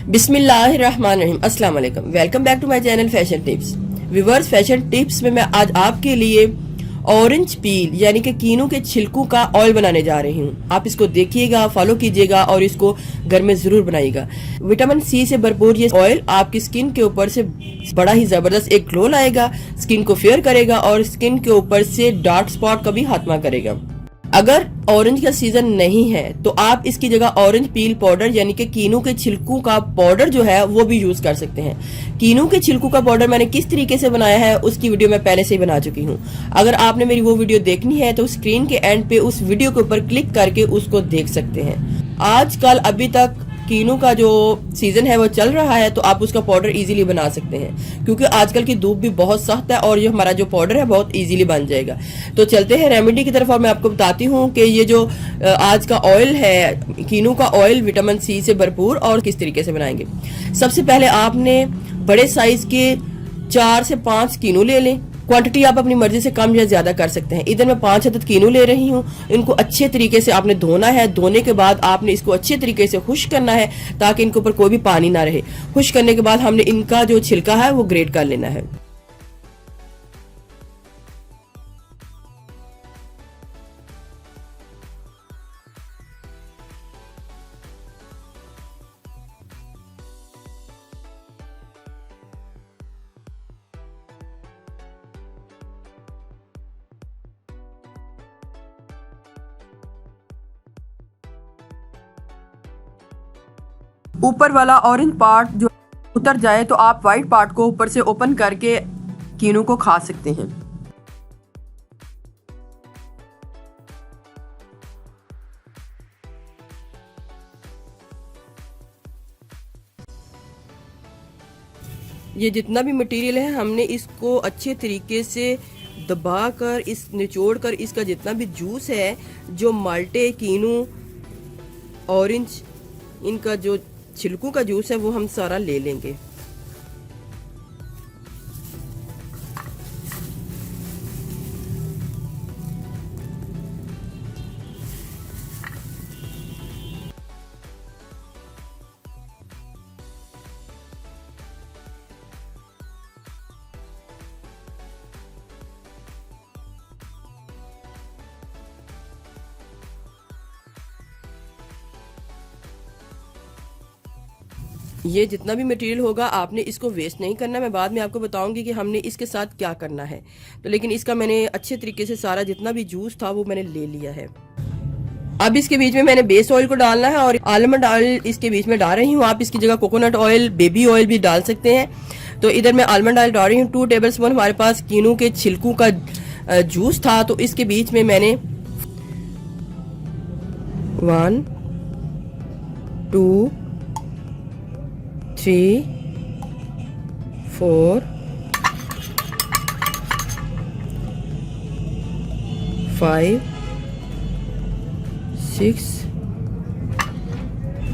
बिस्मिल्लाहिर्रहमानिर्रहीम, अस्सलाम वालेकुम। Welcome back to my channel fashion tips. Viewers, fashion tips में मैं आज आपके लिए ऑरेंज पील यानी कि कीनू के छिलकों का ऑयल बनाने जा रही हूँ। आप इसको देखिएगा, फॉलो कीजिएगा और इसको घर में जरूर बनाइएगा। विटामिन सी से भरपूर ये ऑयल आपकी स्किन के ऊपर से बड़ा ही जबरदस्त एक ग्लो लाएगा, स्किन को फेयर करेगा और स्किन के ऊपर से डार्क स्पॉट का भी खात्मा करेगा। अगर ऑरेंज का सीजन नहीं है तो आप इसकी जगह ऑरेंज पील पाउडर यानी कि कीनू के छिलकों का पाउडर जो है वो भी यूज कर सकते हैं। कीनू के छिलकों का पाउडर मैंने किस तरीके से बनाया है उसकी वीडियो मैं पहले से ही बना चुकी हूँ। अगर आपने मेरी वो वीडियो देखनी है तो स्क्रीन के एंड पे उस वीडियो के ऊपर क्लिक करके उसको देख सकते हैं। आजकल अभी तक कीनू का जो सीजन है वो चल रहा है तो आप उसका पाउडर इजीली बना सकते हैं, क्योंकि आजकल की धूप भी बहुत सख्त है और ये हमारा जो पाउडर है बहुत इजीली बन जाएगा। तो चलते हैं रेमेडी की तरफ और मैं आपको बताती हूँ कि ये जो आज का ऑयल है कीनू का ऑयल विटामिन सी से भरपूर और किस तरीके से बनाएंगे। सबसे पहले आपने बड़े साइज के 4 से 5 कीनू ले लें। क्वांटिटी आप अपनी मर्जी से कम या ज्यादा कर सकते हैं। इधर मैं 5 अदद कीनू ले रही हूँ। इनको अच्छे तरीके से आपने धोना है। धोने के बाद आपने इसको अच्छे तरीके से खुश्क करना है ताकि इनके ऊपर कोई भी पानी ना रहे। खुश्क करने के बाद हमने इनका जो छिलका है वो ग्रेट कर लेना है। ऊपर वाला ऑरेंज पार्ट जो उतर जाए तो आप व्हाइट पार्ट को ऊपर से ओपन करके कीनू को खा सकते हैं। ये जितना भी मटेरियल है हमने इसको अच्छे तरीके से दबाकर इस निचोड़ कर इसका जितना भी जूस है, जो माल्टे कीनू ऑरेंज इनका जो छिलकों का जूस है वो हम सारा ले लेंगे। ये जितना भी मटेरियल होगा आपने इसको वेस्ट नहीं करना। मैं बाद में आपको बताऊंगी कि हमने इसके साथ क्या करना है। तो लेकिन इसका मैंने अच्छे तरीके से सारा जितना भी जूस था वो मैंने ले लिया है। अब इसके बीच में मैंने बेस ऑयल को डालना है और आलमंड ऑयल इसके बीच में डाल रही हूँ। आप इसकी जगह कोकोनट ऑयल, बेबी ऑयल भी डाल सकते हैं। तो इधर मैं आलमंड ऑयल डाल रही हूँ। 2 टेबल स्पून हमारे पास कीनू के छिलकों का जूस था तो इसके बीच में मैंने 1 2 3 4 5 6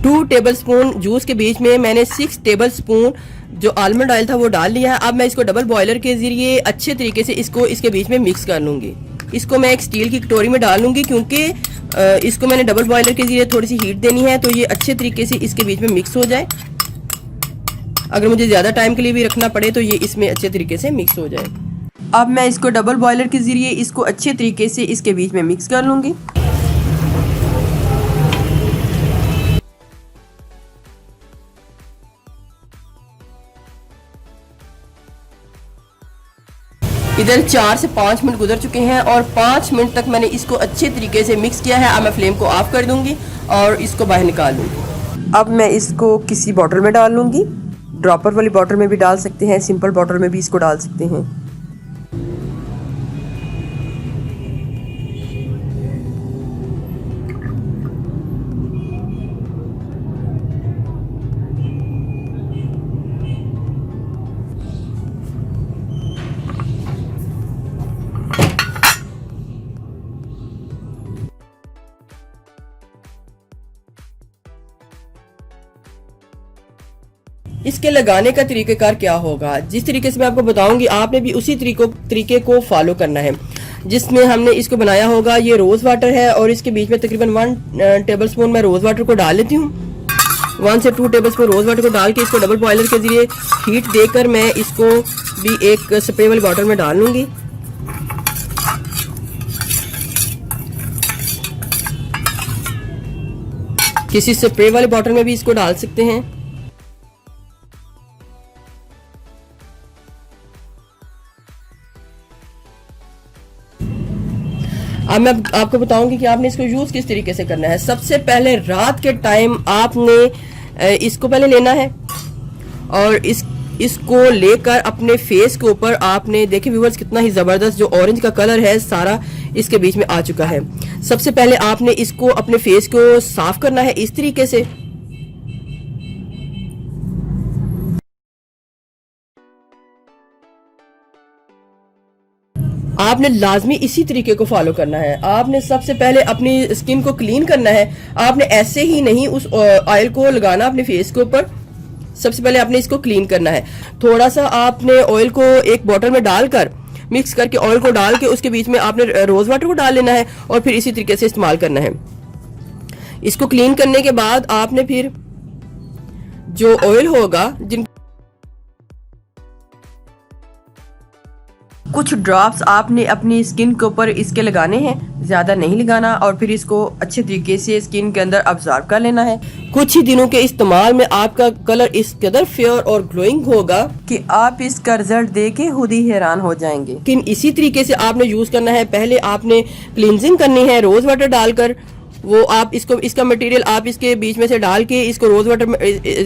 2 टेबल स्पून जूस के बीच में मैंने 6 टेबल स्पून जो आलमंड ऑयल था वो डाल लिया है। अब मैं इसको डबल बॉयलर के जरिए अच्छे तरीके से इसको इसके बीच में मिक्स कर लूंगी। इसको मैं एक स्टील की कटोरी में डाल लूंगी क्योंकि इसको मैंने डबल बॉयलर के जरिए थोड़ी सी हीट देनी है तो ये अच्छे तरीके से इसके बीच में मिक्स हो जाए। अगर मुझे ज़्यादा टाइम के लिए भी रखना पड़े तो ये इसमें अच्छे तरीके से मिक्स हो जाए। अब मैं इसको डबल बॉयलर के ज़रिए इसको अच्छे तरीके से इसके बीच में मिक्स कर लूँगी। इधर 4 से 5 मिनट गुजर चुके हैं और 5 मिनट तक मैंने इसको अच्छे तरीके से मिक्स किया है। अब मैं फ्लेम को ऑफ कर दूँगी और इसको बाहर निकाल लूँगी। अब मैं इसको किसी बॉटल में डाल लूँगी। ड्रॉपर वाली बॉटल में भी डाल सकते हैं, सिंपल बॉटल में भी इसको डाल सकते हैं। इसके लगाने का तरीकेकार क्या होगा, जिस तरीके से मैं आपको बताऊंगी आपने भी उसी तरीके को फॉलो करना है। जिसमें हमने इसको बनाया होगा, ये रोज वाटर है और इसके बीच में तकरीबन 1 टेबलस्पून मैं रोज वाटर को डाल लेती हूँ। 1 से 2 टेबलस्पून रोज वाटर को डाल के इसको डबल बॉयलर के जरिए हीट देकर मैं इसको भी एक स्प्रे वाली बॉटल में डाल लूंगी। किसी स्प्रे वाले बॉटल में भी इसको डाल सकते हैं। अब मैं आपको बताऊंगी कि आपने इसको यूज किस तरीके से करना है। सबसे पहले रात के टाइम आपने इसको पहले लेना है और इसको लेकर अपने फेस के ऊपर आपने देखिए व्यूअर्स कितना ही जबरदस्त जो ऑरेंज का कलर है सारा इसके बीच में आ चुका है। सबसे पहले आपने इसको अपने फेस को साफ करना है इस तरीके से। आपने लाजमी इसी तरीके को फॉलो करना है। आपने सबसे पहले अपनी स्किन को क्लीन करना है। आपने ऐसे ही नहीं उस ऑयल को लगाना अपने फेस के ऊपर। सबसे पहले आपने इसको क्लीन करना है। थोड़ा सा आपने ऑयल को एक बोतल में डालकर मिक्स करके ऑयल को डाल के उसके बीच में आपने रोज वाटर को डाल लेना है और फिर इसी तरीके से इस्तेमाल करना है। इसको क्लीन करने के बाद आपने फिर जो ऑयल होगा जिन कुछ ड्रॉप्स आपने अपनी स्किन के ऊपर इसके लगाने हैं, ज्यादा नहीं लगाना, और फिर इसको अच्छे तरीके से स्किन के अंदर अब्जॉर्ब कर लेना है। कुछ ही दिनों के इस्तेमाल में आपका कलर इस कदर फेयर और ग्लोइंग होगा कि आप इसका रिजल्ट देके खुद ही हैरान हो जाएंगे। लेकिन इसी तरीके से आपने यूज करना है। पहले आपने क्लींजिंग करनी है रोज वाटर डालकर। वो आप इसका मटेरियल आप इसके बीच में से डाल के इसको रोज वाटर में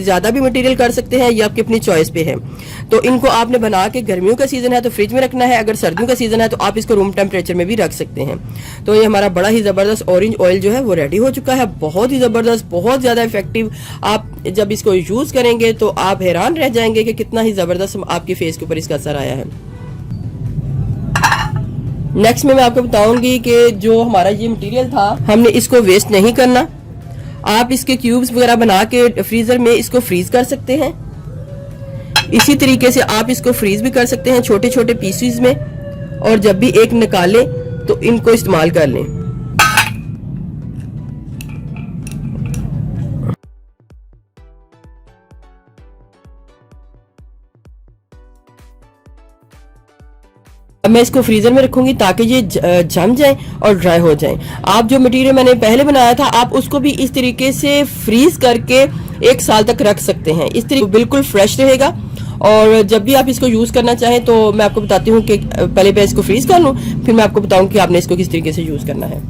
ज्यादा भी मटेरियल कर सकते हैं, ये आपकी अपनी चॉइस पे है। तो इनको आपने बना के गर्मियों का सीजन है तो फ्रिज में रखना है, अगर सर्दियों का सीजन है तो आप इसको रूम टेम्परेचर में भी रख सकते हैं। तो ये हमारा बड़ा ही जबरदस्त ऑरेंज ऑयल जो है वो रेडी हो चुका है। बहुत ही जबरदस्त, बहुत ज्यादा इफेक्टिव। आप जब इसको यूज करेंगे तो आप हैरान रह जाएंगे कि कितना ही जबरदस्त आपके फेस के ऊपर इसका असर आया है। नेक्स्ट में मैं आपको बताऊंगी कि जो हमारा ये मटेरियल था हमने इसको वेस्ट नहीं करना। आप इसके क्यूब्स वगैरह बना के फ्रीजर में इसको फ्रीज कर सकते हैं। इसी तरीके से आप इसको फ्रीज भी कर सकते हैं छोटे छोटे पीसेस में, और जब भी एक निकालें तो इनको इस्तेमाल कर लें। अब मैं इसको फ्रीजर में रखूंगी ताकि ये जम जाए और ड्राई हो जाए। आप जो मटेरियल मैंने पहले बनाया था आप उसको भी इस तरीके से फ्रीज करके 1 साल तक रख सकते हैं। इस तरीके बिल्कुल फ्रेश रहेगा, और जब भी आप इसको यूज करना चाहें तो मैं आपको बताती हूँ कि पहले मैं इसको फ्रीज कर लूँ, फिर मैं आपको बताऊँ कि आपने इसको किस तरीके से यूज करना है।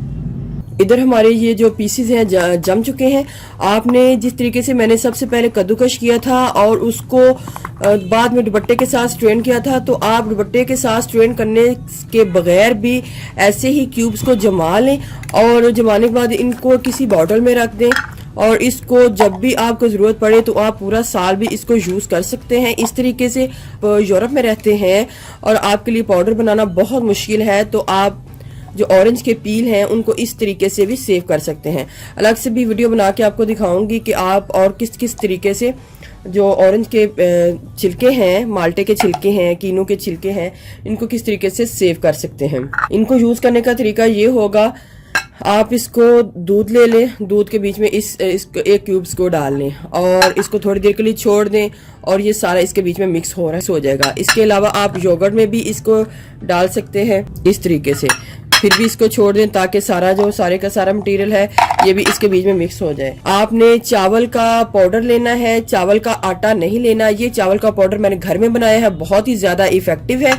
इधर हमारे ये जो पीसेस हैं जम चुके हैं। आपने जिस तरीके से मैंने सबसे पहले कद्दूकश किया था और उसको बाद में दुपट्टे के साथ स्ट्रेन किया था, तो आप दुपट्टे के साथ स्ट्रेन करने के बगैर भी ऐसे ही क्यूब्स को जमा लें, और जमाने के बाद इनको किसी बॉटल में रख दें, और इसको जब भी आपको ज़रूरत पड़े तो आप पूरा साल भी इसको यूज़ कर सकते हैं। इस तरीके से यूरोप में रहते हैं और आपके लिए पाउडर बनाना बहुत मुश्किल है, तो आप जो ऑरेंज के पील हैं उनको इस तरीके से भी सेव कर सकते हैं। अलग से भी वीडियो बना के आपको दिखाऊंगी कि आप और किस किस तरीके से जो ऑरेंज के छिलके हैं, माल्टे के छिलके हैं, कीनू के छिलके हैं, इनको किस तरीके से सेव कर सकते हैं। इनको यूज़ करने का तरीका ये होगा, आप इसको दूध ले लें, दूध के बीच में इसको एक क्यूब्स को डाल लें और इसको थोड़ी देर के लिए छोड़ दें, और ये सारा इसके बीच में मिक्स हो जाएगा। इसके अलावा आप योगर्ट में भी इसको डाल सकते हैं इस तरीके से, फिर भी इसको छोड़ दें ताकि सारे का सारा मटेरियल है ये भी इसके बीच में मिक्स हो जाए। आपने चावल का पाउडर लेना है, चावल का आटा नहीं लेना। ये चावल का पाउडर मैंने घर में बनाया है, बहुत ही ज्यादा इफेक्टिव है,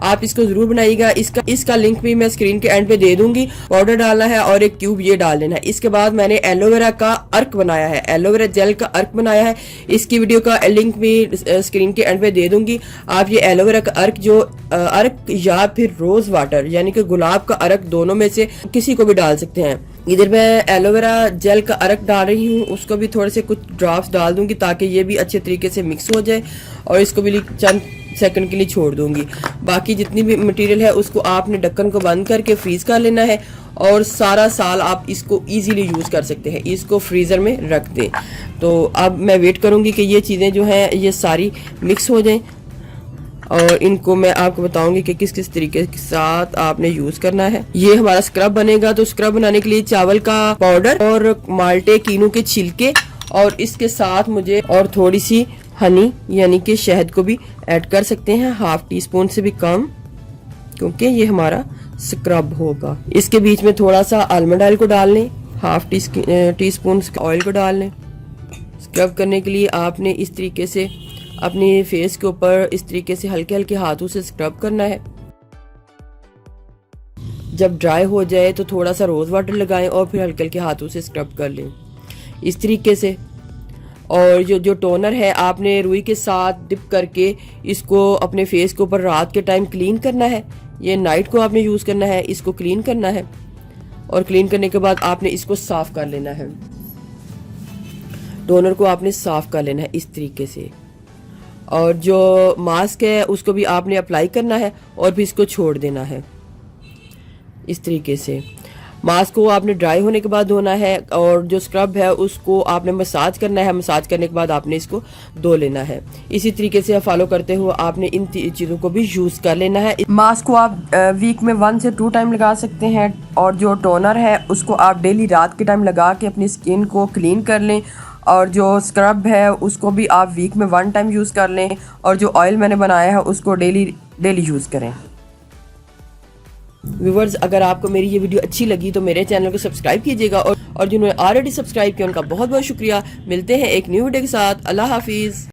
आप इसको जरूर बनाइएगा। इसका लिंक भी मैं स्क्रीन के एंड पे दे दूंगी। पाउडर डालना है और एक क्यूब ये डाल लेना है। इसके बाद मैंने एलोवेरा का अर्क बनाया है, एलोवेरा जेल का अर्क बनाया है, इसकी वीडियो का लिंक भी स्क्रीन के एंड पे दे दूंगी। आप ये एलोवेरा का अर्क या फिर रोज वाटर यानी कि गुलाब का अर्क, दोनों में से किसी को भी डाल सकते हैं। इधर मैं एलोवेरा जेल का अर्क डाल रही हूँ, उसको भी थोड़े से कुछ ड्रॉप्स डाल दूंगी ताकि ये भी अच्छे तरीके से मिक्स हो जाए, और इसको भी चंद सेकंड के लिए छोड़ दूंगी। बाकी जितनी भी मटेरियल है उसको आपने ढक्कन को बंद करके फ्रीज कर लेना है, और सारा साल आप इसको इजीली यूज कर सकते हैं। इसको फ्रीजर में रख दें। तो अब मैं वेट करूंगी कि ये चीजें जो हैं ये सारी मिक्स हो जाएं, और इनको मैं आपको बताऊंगी कि किस किस तरीके के साथ आपने यूज करना है। ये हमारा स्क्रब बनेगा, तो स्क्रब बनाने के लिए चावल का पाउडर और माल्टे कीनू के छिलके और इसके साथ मुझे और थोड़ी सी हनी यानी कि शहद को भी ऐड कर सकते हैं, 1/2 टीस्पून से भी कम, क्योंकि ये हमारा स्क्रब होगा। इसके बीच में थोड़ा सा आलमंड ऑयल को डाल लें, 1/2 टीस्पून ऑयल को डाल लें। स्क्रब करने के लिए आपने इस तरीके से अपने फेस के ऊपर इस तरीके से हल्के हल्के हाथों से स्क्रब करना है। जब ड्राई हो जाए तो थोड़ा सा रोज़ वाटर लगाएं और फिर हल्के हल्के हाथों से स्क्रब कर लें इस तरीके से। और जो टोनर है आपने रुई के साथ डिप करके इसको अपने फेस के ऊपर रात के टाइम क्लीन करना है। ये नाइट को आपने यूज़ करना है, इसको क्लीन करना है और क्लीन करने के बाद आपने इसको साफ़ कर लेना है। टोनर को आपने साफ़ कर लेना है इस तरीके से। और जो मास्क है उसको भी आपने अप्लाई करना है और फिर इसको छोड़ देना है इस तरीके से। मास्क को आपने ड्राई होने के बाद धोना है और जो स्क्रब है उसको आपने मसाज करना है। मसाज करने के बाद आपने इसको धो लेना है। इसी तरीके से फॉलो करते हुए आपने इन चीज़ों को भी यूज़ कर लेना है। मास्क को आप वीक में 1 से 2 टाइम लगा सकते हैं और जो टोनर है उसको आप डेली रात के टाइम लगा के अपनी स्किन को क्लीन कर लें। और जो स्क्रब है उसको भी आप वीक में 1 टाइम यूज़ कर लें और जो ऑयल मैंने बनाया है उसको डेली यूज़ करें। व्यूवर्स, अगर आपको मेरी ये वीडियो अच्छी लगी तो मेरे चैनल को सब्सक्राइब कीजिएगा और जिन्होंने ऑलरेडी सब्सक्राइब किया उनका बहुत बहुत शुक्रिया। मिलते हैं एक न्यू वीडियो के साथ। अल्लाह हाफिज़।